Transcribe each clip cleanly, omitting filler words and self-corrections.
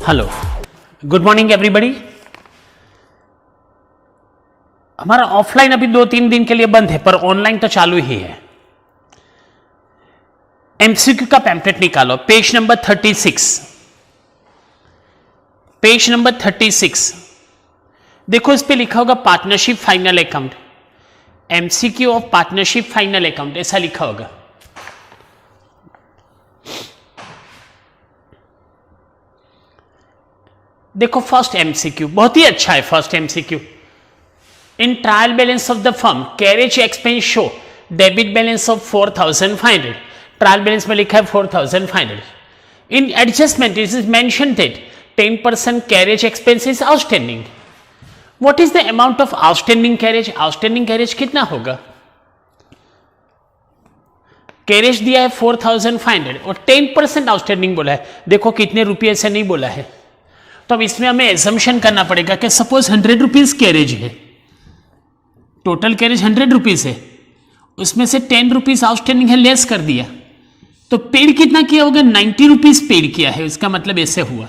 Hello, good morning everybody. हमारा offline अभी 2-3 दिन के लिए बंद है, पर ऑनलाइन तो चालू ही है। एमसीक्यू का पैम्पलेट निकालो, पेज नंबर 36। पेज नंबर 36 देखो, इस पे लिखा होगा partnership final account. MCQ of partnership final account ऐसा लिखा होगा। देखो, फर्स्ट एमसीक्यू बहुत ही अच्छा है। First MCQ, in trial balance of the firm carriage expense show debit balance of 4500। Trial balance में लिखा है 4500। In adjustment it is mention that 10% carriage expense is outstanding. What is the amount of outstanding carriage? Outstanding carriage कितना होगा? Carriage दिया है 4500 और 10% outstanding बोला है। देखो कितने रुपये से नहीं बोला है, तो अब इसमें हमें एजम्पशन करना पड़ेगा कि सपोज 100 रुपीज कैरेज है, टोटल कैरेज 100 रुपीज है, उसमें से 10 रुपीज आउटस्टैंडिंग है, लेस कर दिया, तो पेड कितना किया होगा? 90 रुपीज पेड किया है। इसका मतलब ऐसे हुआ,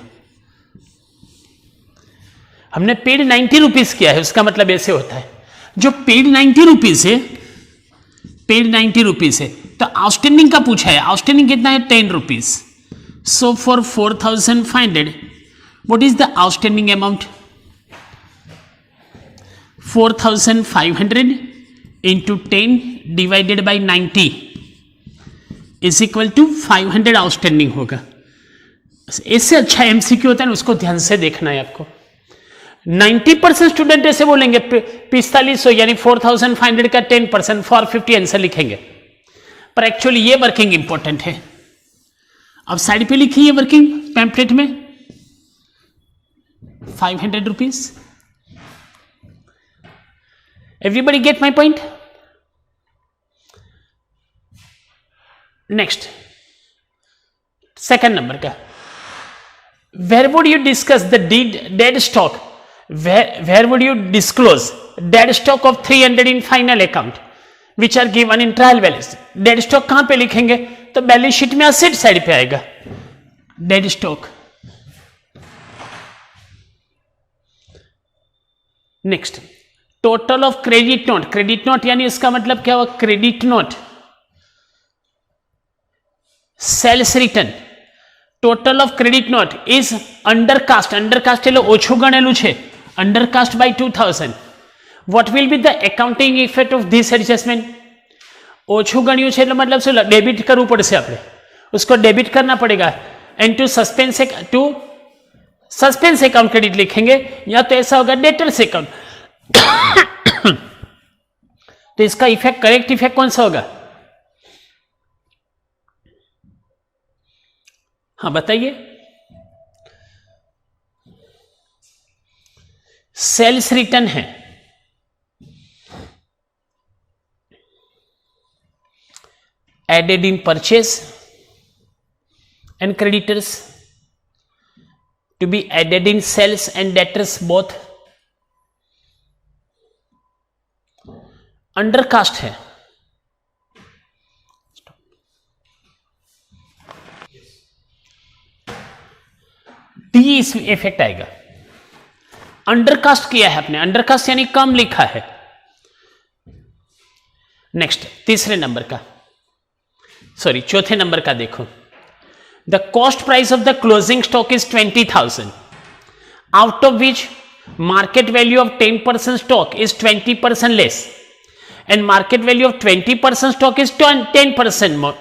हमने पेड 90 रुपीज किया है, उसका मतलब ऐसे होता है। जो पेड 90 रुपीज है, पेड 90 रुपीज है, तो आउटस्टैंडिंग का पूछा है। आउटस्टैंडिंग कितना है? 10 rupees. So for 4500 what is the outstanding amount? 4500 into 10 divided by 90 is equal to 500 outstanding होगा। इससे अच्छा एमसीक्यू होता है ना, उसको ध्यान से देखना है आपको। 90% स्टूडेंट ऐसे बोलेंगे 4500 यानी 4500 का 10% 450 आंसर लिखेंगे, पर एक्चुअली ये वर्किंग इंपॉर्टेंट है। अब साइड पे लिखिए ये वर्किंग पैम्पलेट में 500 rupees. Everybody get my point? Next, second number का, where would you discuss the dead stock? Where would you disclose dead stock of 300 in final account which are given in trial balance? dead stock कहां पे लिखेंगे? तो balance sheet में asset side पे आएगा dead stock। Next, total of credit note. Credit note यानी इसका मतलब क्या हुआ? Credit note sales return. Total of credit note is undercast. Undercast એટલે ઓછું ગણેલું છે, undercast by 2000। What will be the accounting effect of this adjustment? ઓછું ગણ્યું છે એટલે मतलब શું? डेबिट કરવું પડશે, આપણે उसको डेबिट करना पड़ेगा। And to suspense account credit लिखेंगे, या तो ऐसा होगा डेटर्स अकाउंट। तो इसका इफेक्ट, करेक्ट इफेक्ट कौन सा होगा? हाँ बताइए। सेल्स रिटर्न है, added in purchase and creditors, to be added in sales and debtors both। Undercast है, डी इस इफेक्ट आएगा। अंडरकास्ट किया है आपने, अंडरकास्ट यानी कम लिखा है। नेक्स्ट, तीसरे नंबर का, सॉरी चौथे नंबर का देखो। The cost price of the closing stock is 20,000, out of which market value of 10% stock is 20% less and market value of 20% stock is 10% more.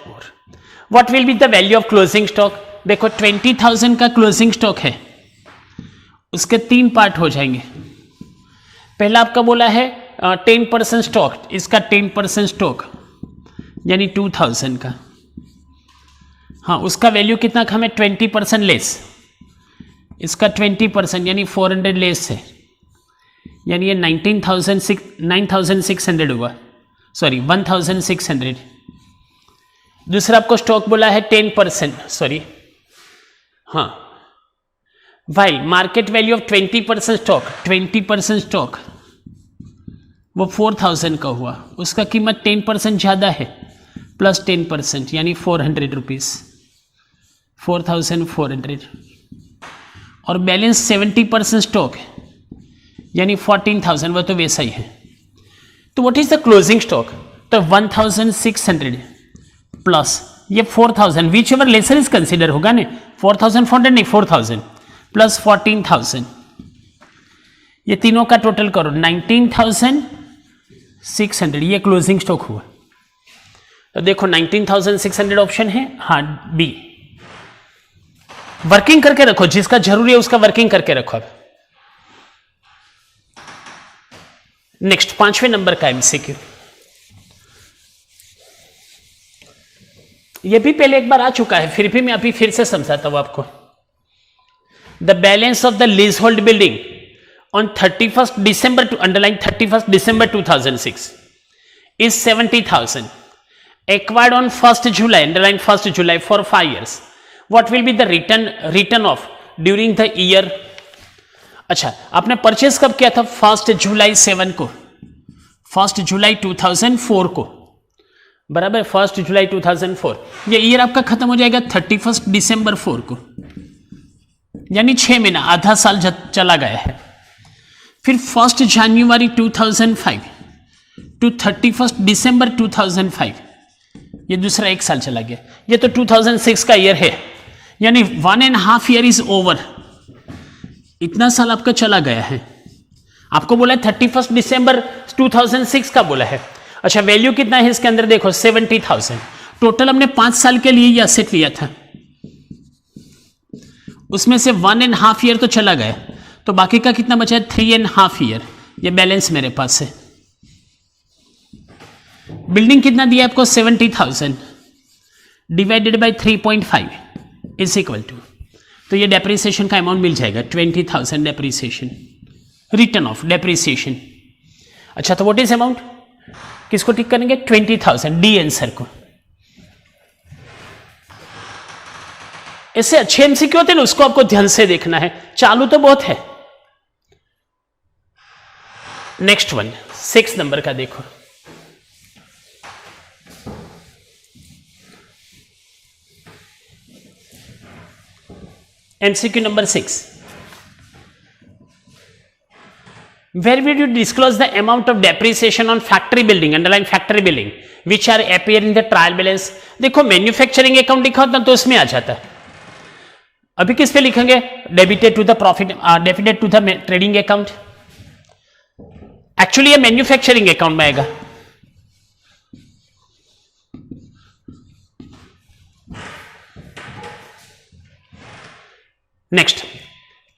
What will be the value of closing stock? देखो 20,000 का closing stock है, उसके 3 part हो जाएंगे। पहला आपका बोला है 10% स्टॉक, इसका 10% स्टॉक यानी 2000 का, हाँ उसका वैल्यू कितना का हमें 20% लेस, इसका 20% यानी 400 लेस है, यानी ये 9,600 हुआ, सॉरी 1,600। दूसरा आपको स्टॉक बोला है 10%, सॉरी हाँ, while market value of 20% stock, 20% stock वो 4,000 का हुआ, उसका कीमत 10% ज़्यादा है प्लस 10% यानी 400 रुपीज़, 4,400। और बैलेंस 70% स्टॉक है, यानी 14,000, वो तो वैसा ही है। तो what is the closing stock? तो 1,600 प्लस ये 4,000, whichever lesser is consider होगा ना, 4,400 नहीं 4,000 प्लस 14,000, ये तीनों का टोटल करो 19,600, ये क्लोजिंग स्टॉक हुआ। तो देखो 19,600 ऑप्शन है, हाँ बी। वर्किंग करके रखो, जिसका जरूरी है उसका वर्किंग करके रखो। अब नेक्स्ट 5वें नंबर का एमसीक्यू, ये भी पहले एक बार आ चुका है, फिर भी मैं अभी फिर से समझाता हूं आपको। The balance of the lease hold building on 31st December to underline 31st December 2006 is 70,000. Acquired on 1st July, underline 1st July for 5 years. What will be the return of during the year? अच्छा, आपने purchase कब किया था? 1st July 7 को, 1st July 2004 को, बराबर 1st July 2004। ये year आपका खत्म हो जाएगा 31st December 4 को, यानी 6 महीना, आधा साल चला गया है। फिर 1st January 2005 to 31st December 2005, ये दूसरा 1 साल चला गया। ये तो 2006 का ईयर है, यानी 1.5 year इज ओवर, इतना साल आपका चला गया है। आपको बोला है 31st December 2006 का बोला है। अच्छा, वैल्यू कितना है इसके अंदर देखो 70,000। टोटल हमने 5 साल के लिए ये एसेट लिया था, उसमें से 1.5 year तो चला गया, तो बाकी का कितना बचा है? 3.5 year। ये बैलेंस मेरे पास है। बिल्डिंग कितना दिया आपको? 70,000 divided by 3.5 is equal to, तो ये डेप्रिसिएशन का अमाउंट मिल जाएगा 20,000 डेप्रिसिएशन, रिटर्न ऑफ डेप्रिसिएशन। अच्छा, तो व्हाट इज अमाउंट? किसको टिक करेंगे? 20,000, डी आंसर को। ऐसे अच्छे एमसीक्यू होते हैं ना, उसको आपको ध्यान से देखना है, चालू तो बहुत है। नेक्स्ट वन 6 नंबर का देखो, MCQ number 6. Where will you disclose the amount of depreciation on factory building, underline factory building, which are appear in the trial balance? देखो मैन्युफैक्चरिंग अकाउंट लिखा होता तो उसमें आ जाता है। अभी किस पे लिखेंगे? Debited to the profit, debited to the trading account. Actually ये मैन्युफैक्चरिंग अकाउंट में आएगा। Next,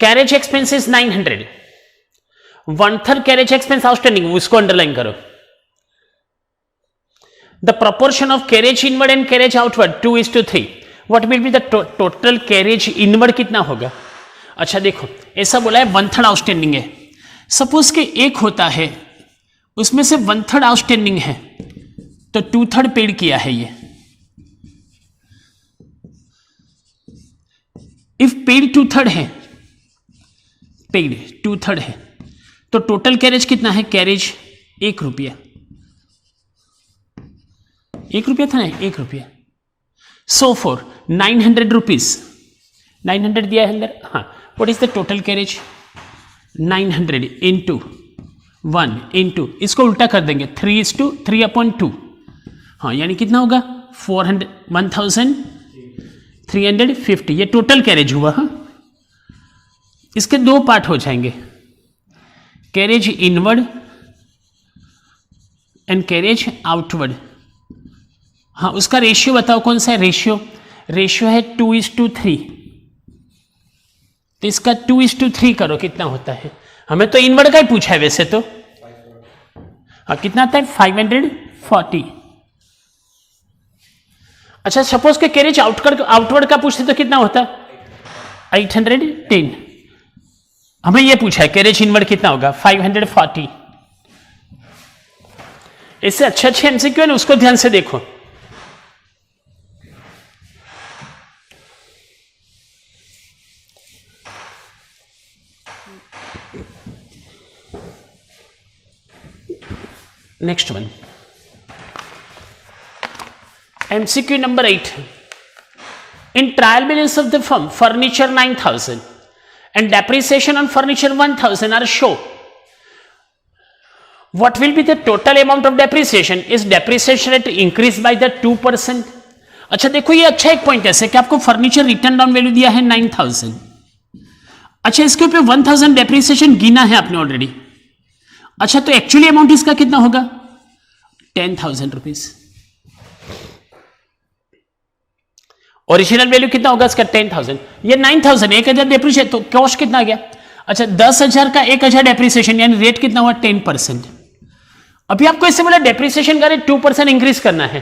carriage expense is 900, 1/3 carriage expense outstanding, उसको अंडरलाइन करो। The proportion of carriage inward and carriage outward 2:3, what will be the total carriage inward कितना होगा? अच्छा देखो, ऐसा बोला है 1/3 आउटस्टैंडिंग है। सपोज के एक होता है, उसमें से 1/3 आउटस्टैंडिंग है, तो 2/3 पेड किया है ये। इफ पेड 2/3 है, पेड 2/3 है, तो टोटल कैरेज कितना है? कैरेज 1 रुपया, 1 रुपया था ना, 1 रुपया। सो फॉर 900 रुपीज, 900 दिया है अंदर, हाँ। What is the total carriage? 900 into 1 into, इसको उल्टा कर देंगे 3:3/2, हाँ, यानी कितना होगा? 1,350, ये टोटल कैरेज हुआ। हाँ, इसके 2 पार्ट हो जाएंगे, carriage inward and carriage outward. हाँ, उसका रेशियो बताओ कौन सा है? रेशियो है 2:3, तो इसका 2:3 करो, कितना होता है? हमें तो इनवर्ड का ही पूछा है वैसे तो। हाँ, कितना आता है? 540। अच्छा, सपोज के कैरेज आउटवर्ड का पूछते तो कितना होता? 810। हमें यह पूछा है कैरेज इनवर्ड कितना होगा? 540। इससे अच्छे एमसीक्यू है ना, उसको ध्यान से देखो। Next one, MCQ number 8. In trial balance of the firm, furniture 9,000 and depreciation on furniture 1000 are show. What will be the total amount of depreciation? Is depreciation rate increased by the 2%? अच्छा देखो, ये अच्छा एक point ऐसे कि आपको furniture return down value दिया है 9000, अच्छा इसके ऊपर 1000 डेप्रिसिएशन गिना है आपने ऑलरेडी, अच्छा तो एक्चुअली अमाउंट इसका कितना होगा 10,000 रुपीज। ओरिजिनल वैल्यू कितना होगा इसका 10,000, ये 9,000, 1000 डेप्रिसिएशन, तो कॉस्ट कितना आ गया, अच्छा 10,000 का 1000 डेप्रिसिएशन यानी रेट कितना हुआ 10%। अभी आपको इससे बोला डेप्रिसिएशन का रेट 2% इंक्रीज करना है,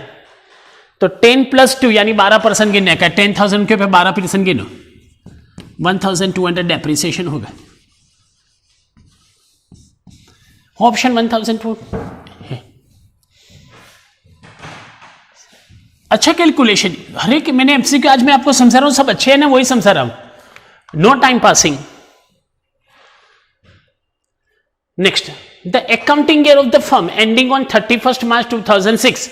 तो 10 + 2 यानी 12% गिनने का, 10,000 के ऊपर 12% गिनो, 1,200 डेप्रिसिएशन होगा, ऑप्शन 1,200 है। अच्छा कैलकुलेशन, हर एक मैंने एमसीक्यू आज मैं आपको समझा रहा हूं, सब अच्छे हैं ना, वही समझा रहा हूं, no time passing. Next, the accounting year of the firm ending on 31st March 2006,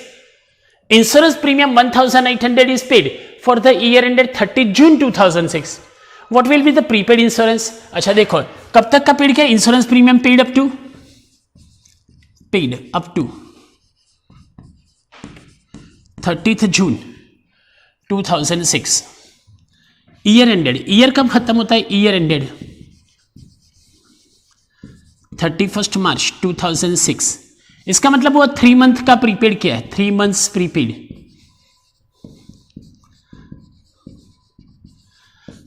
insurance premium 1,800 is paid for the year ended 30 June 2006. What will be the prepaid insurance? अच्छा देखो, कब तक का पेड किया insurance premium, paid up to 30th June 2006, year ended, year कब खत्म होता है, ईयर एंडेड 31st March 2006, इसका मतलब वो 3 मंथ का प्रीपेड किया है, 3 मंथ्स प्रीपेड,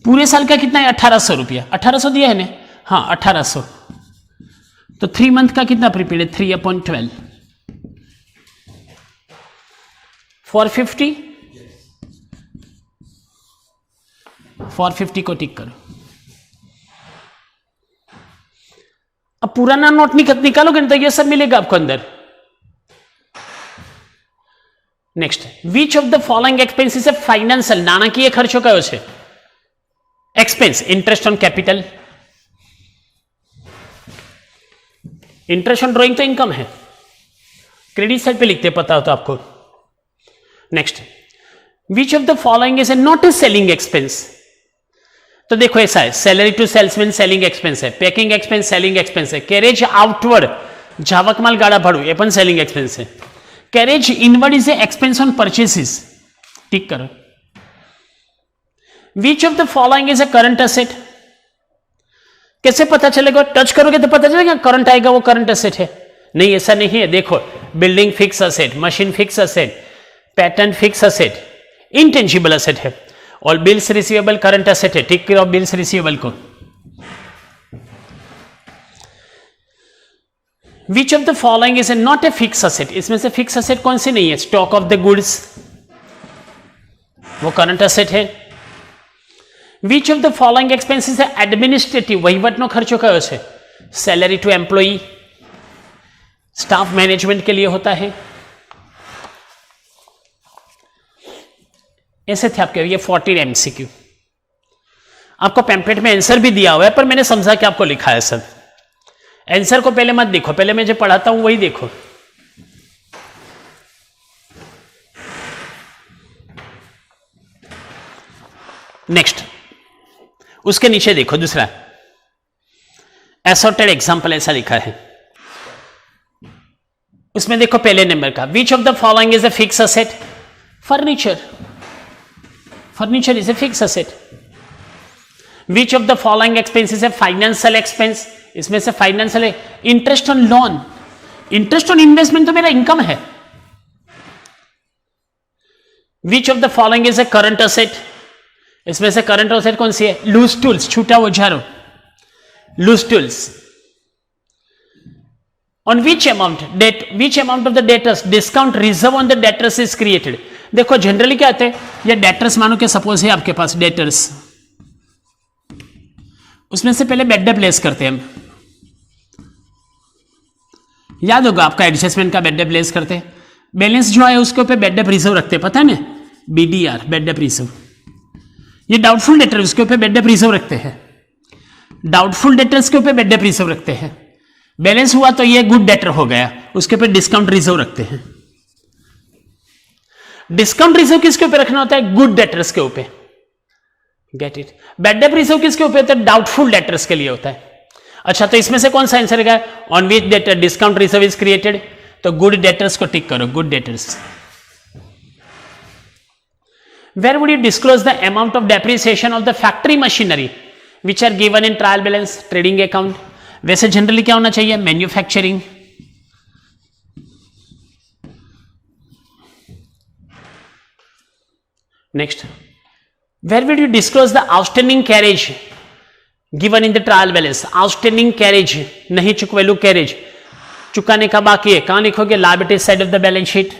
पूरे साल का कितना है 1800 रुपया, 1800 दिया है ना, हाँ 1800, तो 3 मंथ का कितना प्रीपेड है 3/12, 450, 450 को टिक करो। अब पुराना नोट निकालोगे तो ये सब मिलेगा आपको अंदर। Next, which of the following expenses financial नाણાકીય ખર્ચો કયો છે, expense interest on capital, interest on drawing तो इनकम है, क्रेडिट साइड पे लिखते पता हो तो आपको। Next, which of the following is not a selling expense, तो देखो ऐसा है, salary to salesman selling expense है, पैकिंग एक्सपेंस सेलिंग एक्सपेंस है, कैरेज आउटवर्ड जावक माल गाड़ा भाड़ू ये पण सेलिंग एक्सपेंस है, carriage inward is a expense on purchases, tick करो। Which of the following is a current asset, कैसे पता चलेगा, टच करोगे तो पता चलेगा करंट आएगा वो करंट एसेट है, नहीं ऐसा नहीं है, देखो building fix asset, machine fix asset, pattern fix asset, intangible asset है, और बिल्स रिसीवेबल करंट एसेट है, टिक करो बिल्स रिसीवेबल को। Which of the following is not a fix asset, इसमें से फिक्स एसेट कौन सी नहीं है, स्टॉक ऑफ द गुड्स वो करंट एसेट है। Which of the following expenses है एडमिनिस्ट्रेटिव वहीवटનો ખર્ચો કયો છે, salary to employee, staff management के लिए होता है, ऐसे थे आपके ये 14 MCQ। आपको पैम्पलेट में आंसर भी दिया हुआ है पर मैंने समझा कि आपको लिखा है सब, आंसर को पहले मत देखो, पहले मैं जो पढ़ाता हूं वही देखो। नेक्स्ट, उसके नीचे देखो दूसरा असॉर्टेड एग्जाम्पल ऐसा लिखा है, उसमें देखो पहले नंबर का, विच of the following is a fix asset, furniture, furniture is a fix asset. Which of the following expense is a financial expense, इसमें से फाइनेंशियल है, interest on loan, interest on investment तो मेरा इनकम है। Which of the following is a current asset, इसमें से current asset कौन सी है, लूज टूल्स, छूटा औजारों, loose tools. On which amount debt, which amount of the debtors discount reserve on the debtors is created, देखो generally क्या आते हैं, ये डेटर्स मानो कि सपोज है आपके पास डेटर्स, उसमें से पहले बेड प्लेस करते हैं हम, याद होगा आपका एडजस्टमेंट का बेड प्लेस करते हैं, बैलेंस जो है उसके ऊपर बेड रिजर्व रखते हैं, पता है ना, BDR बेड रिजर्व। ये डाउटफुल डेटर उसके ऊपर बेड रिजर्व रखते हैं, डाउटफुल डेटर्स के ऊपर बेड रिजर्व रखते हैं, बैलेंस हुआ तो ये गुड डेटर हो गया, उसके ऊपर डिस्काउंट रिजर्व रखते हैं। डिस्काउंट रिजर्व किसके ऊपर रखना होता है, गुड डेटर्स के ऊपर, get it. Bad debt reserve किसके ऊपर होता है? डाउटफुल डेटर्स के लिए होता है। अच्छा, तो इसमें से कौन सा आंसर है? On which debtor discount reserve is created, तो गुड डेटर्स को टिक करो, good debtors. Where would you disclose the amount of depreciation of the factory machinery which are given in trial balance trading account? वैसे generally क्या होना चाहिए? Manufacturing. Next, where will you disclose the outstanding carriage given in the trial balance? Outstanding carriage नहीं चुकवेलू carriage, चुकाने का बाकी है, कहां लिखोगे? Liability side of the balance sheet.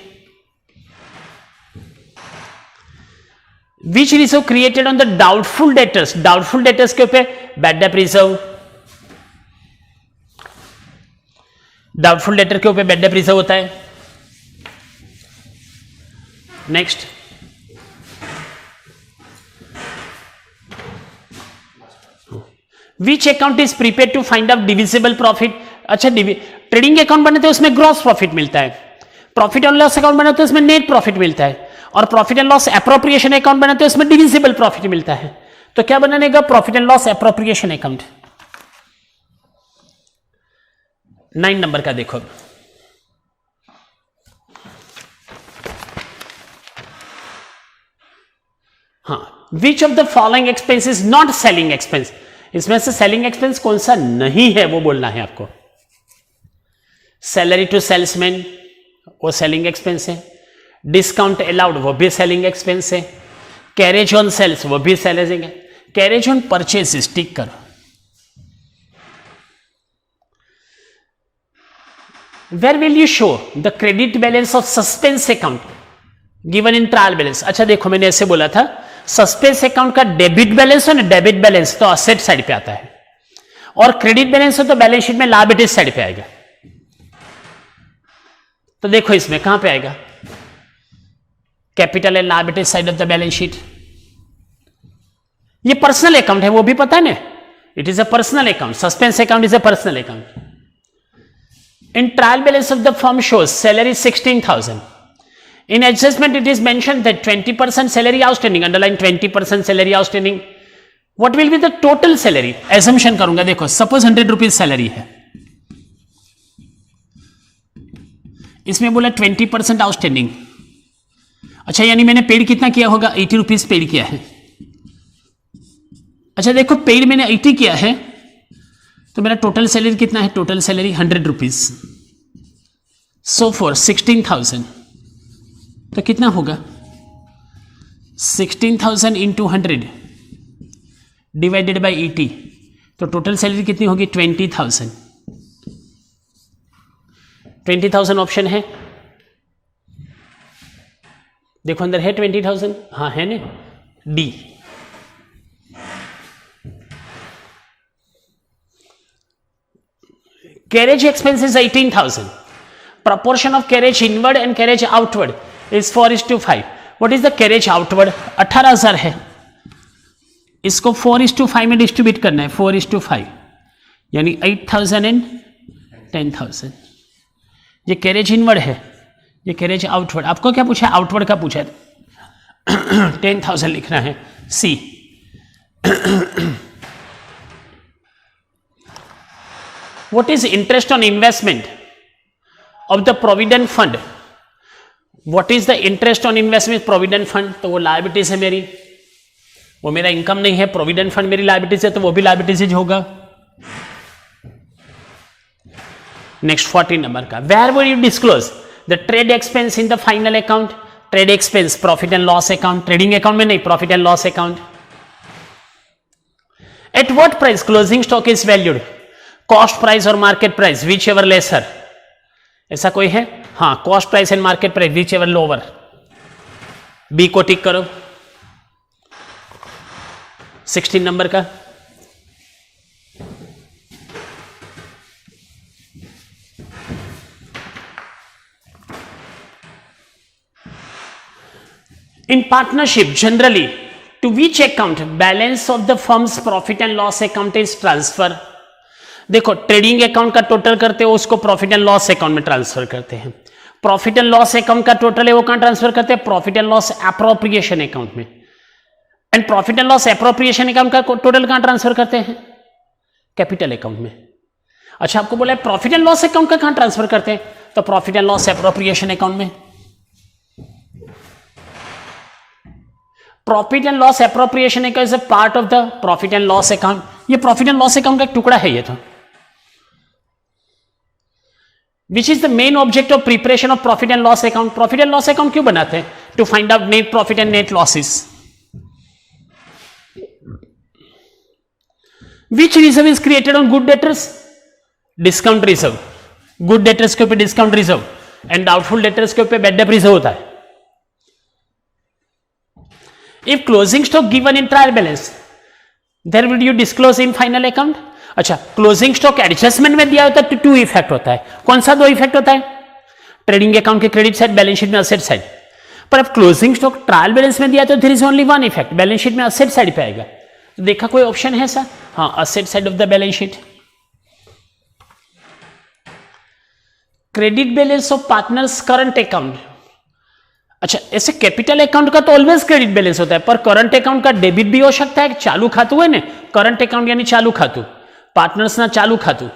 Which reserve created on the doubtful debtors? Doubtful debtors के ऊपर bad debt reserve, doubtful debtor के ऊपर बैड डेट रिजर्व होता है। Next, which account is prepare to find out divisible profit? अच्छा, trading account बनाते हैं उसमें ग्रॉस प्रॉफिट मिलता है, प्रॉफिट एंड लॉस अकाउंट बनाते हैं उसमें नेट प्रॉफिट मिलता है, और profit and loss appropriation account बनाते हैं उसमें डिविजिबल प्रॉफिट मिलता है। तो क्या बनाने का? Profit and loss appropriation account. 9 number का देखो, हाँ, विच of the following expense is not selling expense? इसमें से सेलिंग एक्सपेंस कौन सा नहीं है वो बोलना है आपको। सैलरी टू सेल्समैन वो सेलिंग एक्सपेंस है, डिस्काउंट अलाउड वो भी सेलिंग एक्सपेंस है, कैरेज ऑन सेल्स वो भी सेलिंग है, कैरेज ऑन परचेज टिक करो। Where will you show the credit balance of suspense account given in trial balance? अच्छा देखो, मैंने ऐसे बोला था, सस्पेंस अकाउंट का डेबिट बैलेंस हो ना, डेबिट बैलेंस तो असेट साइड पे आता है, और क्रेडिट बैलेंस हो तो बैलेंस शीट में लायबिलिटी साइड पे आएगा। तो देखो इसमें कहां पे आएगा? Capital and liability side of the balance sheet. ये पर्सनल अकाउंट है, वो भी पता है ना, it is a personal account, suspense account is a personal account. In trial balance of the firm shows salary 16,000. In adjustment, it is mentioned that 20% salary outstanding, underline 20% salary outstanding. What will be the total salary? Assumption करूंगा, देखो suppose 100 rupees salary है, इसमें बोला 20% outstanding. अच्छा, यानी मैंने paid कितना किया होगा? 80 रुपीज पेड किया है। अच्छा देखो, पेड मैंने 80 किया है, तो मेरा टोटल सैलरी कितना है? Total salary 100 rupees, so for 16,000, तो कितना होगा? 16,000 इंटू 100 डिवाइडेड बाई 80, तो टोटल सैलरी कितनी होगी? 20,000। 20,000 ऑप्शन है, देखो अंदर है 20,000, हाँ है ना, D. Carriage expenses 18,000. Proportion of carriage inward and carriage outward is 4:5. What is the carriage outward? 18,000 है, इसको 4:5 में डिस्ट्रीब्यूट करना है, 4:5, यानी 8,000 एंड 10,000। ये कैरेज इनवर्ड है, ये कैरेज आउटवर्ड। आपको क्या पूछा? आउटवर्ड का पूछा है। 10,000 लिखना है, सी। What is interest on investment of the provident fund? What is the interest on investment provident fund? तो वो लायबिलिटीज है मेरी, वो मेरा इनकम नहीं है। प्रोविडेंट फंड मेरी लायबिलिटीज है, तो वो भी लायबिलिटीज होगा। नेक्स्ट 14 नंबर का, where will you disclose the trade expense in the final account? Trade expense profit and loss account, trading account में नहीं, profit and loss account. At what price closing stock is valued? Cost price और market price, whichever lesser. ऐसा कोई है? हाँ, cost price and market price, whichever lower. B को टिक करो। 16 number का, in partnership generally to which account balance of the firm's profit and loss account is transfer? देखो, trading account का total करते हो उसको प्रॉफिट एंड लॉस अकाउंट में transfer करते हैं। प्रॉफिट एंड लॉस अकाउंट का टोटल है वो कहां ट्रांसफर करते हैं? Profit and loss appropriation account में। And profit and loss appropriation account का टोटल कहां ट्रांसफर करते हैं? कैपिटल अकाउंट में। अच्छा, आपको बोला है प्रॉफिट एंड लॉस अकाउंट का कहां ट्रांसफर करते हैं, तो profit and loss appropriation account में। Profit and loss appropriation account is a part of the profit and loss account. ये प्रॉफिट एंड लॉस अकाउंट का एक टुकड़ा है ये तो। Which is the main object of preparation of profit and loss account? Profit and loss account क्यों बनाते हैं? To find out net profit and net losses. Which reserve is created on good debtors? Discount reserve. Good debtors के ऊपर discount reserve and doubtful debtors के ऊपर bad debt reserve होता है। If closing stock given in trial balance there will you disclose in final account. अच्छा, closing stock adjustment में दिया होता है तो 2 इफेक्ट होता है। कौन सा 2 इफेक्ट होता है? ट्रेडिंग अकाउंट के क्रेडिट साइड, बैलेंस शीट में असेट साइड। पर अब क्लोजिंग स्टॉक ट्रायल बैलेंस में दिया तो there is only 1 effect, balance sheet में असेट साइड पे आएगा। तो देखा कोई ऑप्शन है ऐसा? हाँ, asset side of the balance sheet. Credit balance of partners current account. अच्छा, ऐसे कैपिटल अकाउंट का तो ऑलवेज क्रेडिट बैलेंस होता है, पर करंट अकाउंट का डेबिट भी हो सकता है। चालू खातु है ने, करंट अकाउंट यानी चालू खातु, पार्टनर्स ना चालू खातु,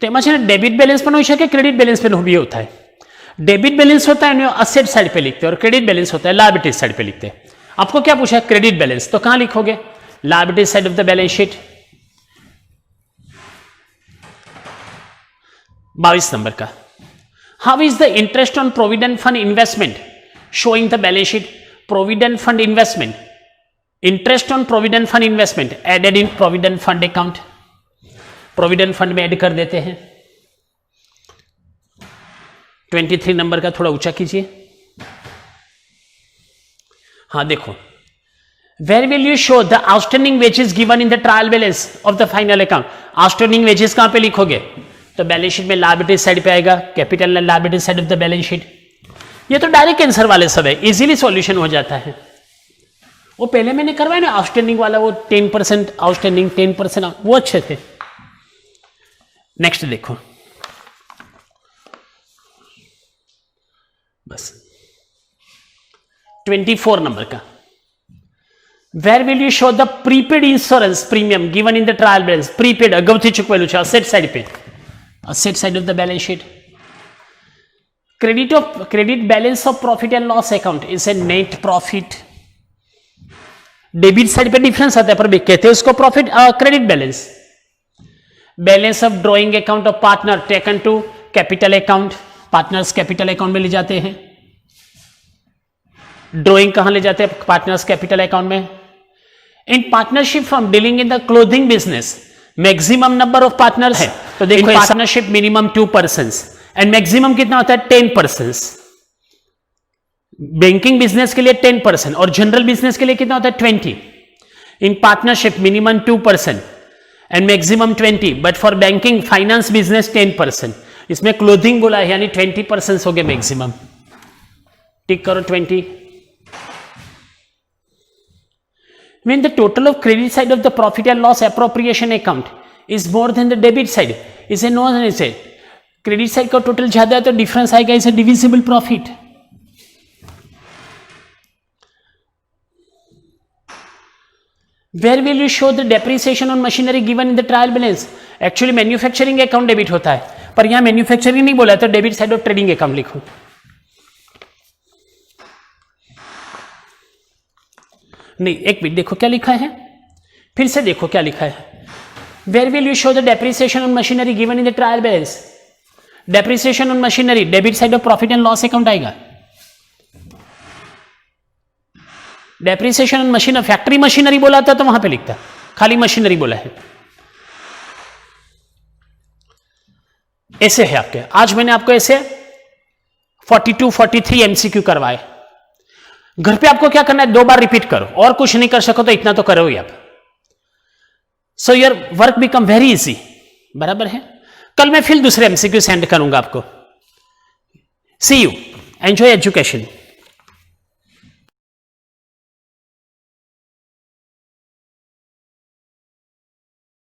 तो एम डेबिट बैलेंस पर हो सके, क्रेडिट बैलेंस पर भी होता है। डेबिट बैलेंस होता है असेट साइड पे लिखते हैं और क्रेडिट बैलेंस होता है लायबिलिटी साइड पे लिखते हैं। आपको क्या पूछा? क्रेडिट बैलेंस, तो कहां लिखोगे? Liability side of the balance sheet. 22 number का, how is the interest on provident fund investment showing the balance sheet? Provident fund investment, interest on provident fund investment added in provident fund account. Provident fund में add कर देते हैं। 23 number का थोड़ा ऊंचा कीजिए। हाँ देखो, where will you show the outstanding wages given in the trial balance of the final account? Outstanding wages कहां पे लिखोगे? तो बैलेंस शीट में लायबिलिटी साइड पे आएगा, capital and liability side of the balance sheet. ये तो डायरेक्ट आंसर वाले सब है, इजीली सॉल्यूशन हो जाता है। वो पहले मैंने करवाया ना आउटस्टैंडिंग वाला, वो 10% आउटस्टैंडिंग, 10%, वो अच्छे थे। नेक्स्ट देखो, बस 24 नंबर का, where will you show the prepaid insurance premium given in the trial balance? Prepaid अगवથી ચૂકવેલું છે, અસેટ સાઇડ पे, asset side of the balance sheet. Credit balance of profit and loss account is a net profit. Debit side पे difference आता है पर भी कहते हैं उसको profit credit balance. Balance of drawing account of partner taken to capital account, partners capital account में ले जाते हैं। ड्रॉइंग कहां ले जाते हैं? पार्टनर्स कैपिटल अकाउंट में। In partnership firm dealing in the clothing business maximum number of partners है, तो देखो partnership minimum 2 persons and maximum कितना होता है? 10 पर्सन्स। बैंकिंग बिजनेस के लिए 10% और जनरल बिजनेस के लिए कितना होता है? 20। In partnership minimum 2% and maximum 20, but for banking finance business 10%। इसमें क्लोथिंग बोला है यानी 20% हो गए मैक्सिमम। टिक करो 20। When the total of credit side of the profit and loss appropriation account is more than the debit side, इसे no से credit side का टोटल ज्यादा है तो डिफरेंस आएगा, इसे divisible profit. Where will you show the depreciation on machinery given in the trial balance? Actually manufacturing account debit होता है, पर यहां मैन्युफैक्चरिंग नहीं बोला तो debit side of trading account लिखो। नहीं, एक मिनट, देखो क्या लिखा है, फिर से देखो क्या लिखा है। Where will you show the depreciation on machinery given in the trial balance? Depreciation on machinery debit side of profit and loss account आएगा। Depreciation on machinery, factory machinery बोला था तो वहां पे लिखता, खाली मशीनरी बोला है। ऐसे है आपके, आज मैंने आपको ऐसे 42, 43 एमसीक्यू करवाए। घर पे आपको क्या करना है? 2 बार रिपीट करो, और कुछ नहीं कर सको तो इतना तो करो ही आप। So your work become very easy, बराबर है। कल मैं फिर दूसरे एमसीक्यू सेंड करूंगा आपको। सी यू, एंजॉय एजुकेशन।